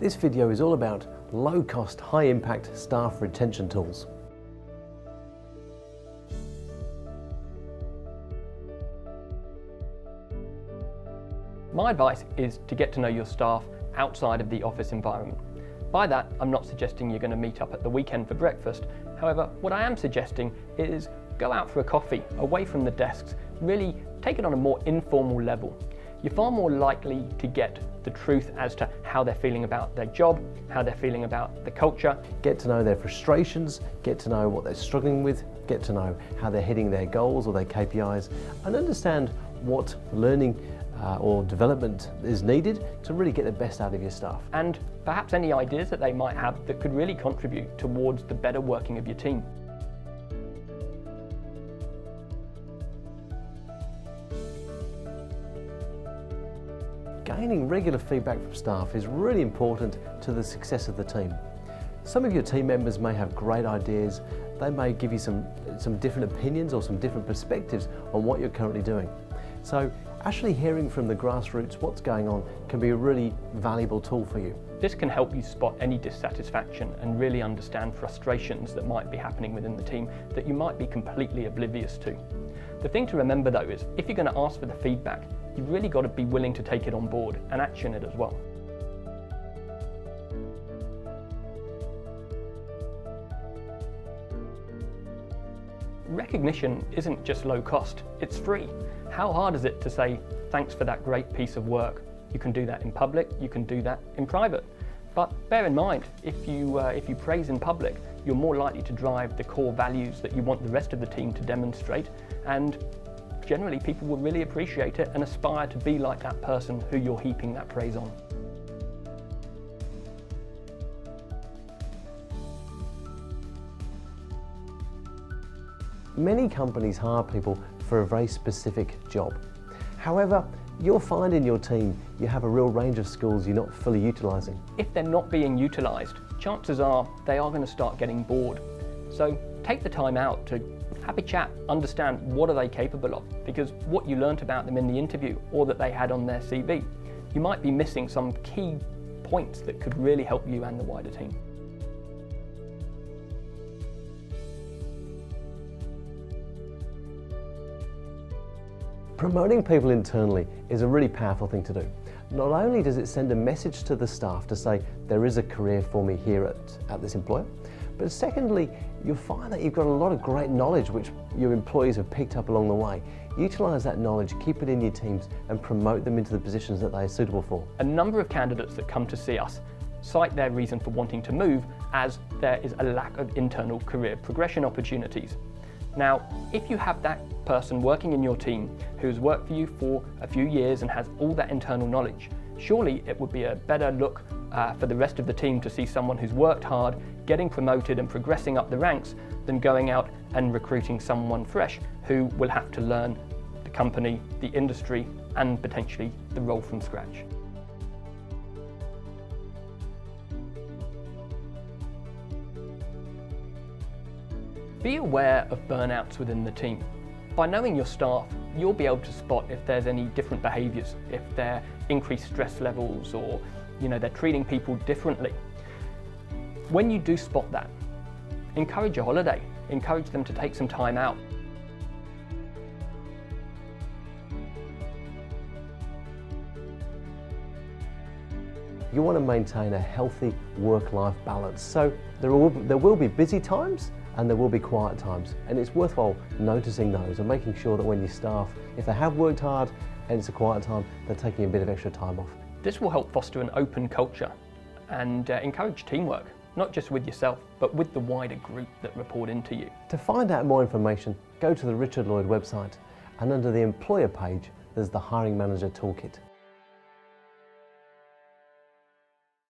This video is all about low-cost, high-impact staff retention tools. My advice is to get to know your staff outside of the office environment. By that, I'm not suggesting you're going to meet up at the weekend for breakfast. However, what I am suggesting is go out for a coffee, away from the desks, really take it on a more informal level. You're far more likely to get the truth as to how they're feeling about their job, how they're feeling about the culture. Get to know their frustrations, get to know what they're struggling with, get to know how they're hitting their goals or their KPIs, and understand what learning or development is needed to really get the best out of your staff. And perhaps any ideas that they might have that could really contribute towards the better working of your team. Gaining regular feedback from staff is really important to the success of the team. Some of your team members may have great ideas. They may give you some different opinions or some different perspectives on what you're currently doing. So actually hearing from the grassroots what's going on can be a really valuable tool for you. This can help you spot any dissatisfaction and really understand frustrations that might be happening within the team that you might be completely oblivious to. The thing to remember though is, if you're going to ask for the feedback, you've really got to be willing to take it on board and action it as well. Recognition isn't just low cost, it's free. How hard is it to say, thanks for that great piece of work? You can do that in public, you can do that in private. But bear in mind, if you praise in public, you're more likely to drive the core values that you want the rest of the team to demonstrate, and generally people will really appreciate it and aspire to be like that person who you're heaping that praise on. Many companies hire people for a very specific job. However, you'll find in your team you have a real range of skills you're not fully utilising. If they're not being utilised, chances are they are going to start getting bored. So take the time out to have a chat, understand what are they capable of, because what you learnt about them in the interview or that they had on their CV, you might be missing some key points that could really help you and the wider team. Promoting people internally is a really powerful thing to do. Not only does it send a message to the staff to say there is a career for me here at this employer, but secondly, you'll find that you've got a lot of great knowledge which your employees have picked up along the way. Utilise that knowledge, keep it in your teams and promote them into the positions that they are suitable for. A number of candidates that come to see us cite their reason for wanting to move as there is a lack of internal career progression opportunities. Now, if you have that person working in your team who's worked for you for a few years and has all that internal knowledge, surely it would be a better look for the rest of the team to see someone who's worked hard, getting promoted and progressing up the ranks, than going out and recruiting someone fresh who will have to learn the company, the industry, and potentially the role from scratch. Be aware of burnouts within the team. By knowing your staff, you'll be able to spot if there's any different behaviours, if they're increased stress levels or they're treating people differently. When you do spot that, encourage a holiday, encourage them to take some time out. You want to maintain a healthy work-life balance. So there will be busy times and there will be quiet times, and it's worthwhile noticing those and making sure that when your staff, if they have worked hard and it's a quiet time, they're taking a bit of extra time off. This will help foster an open culture and encourage teamwork, not just with yourself, but with the wider group that report into you. To find out more information, go to the Richard Lloyd website, and under the Employer page, there's the Hiring Manager Toolkit.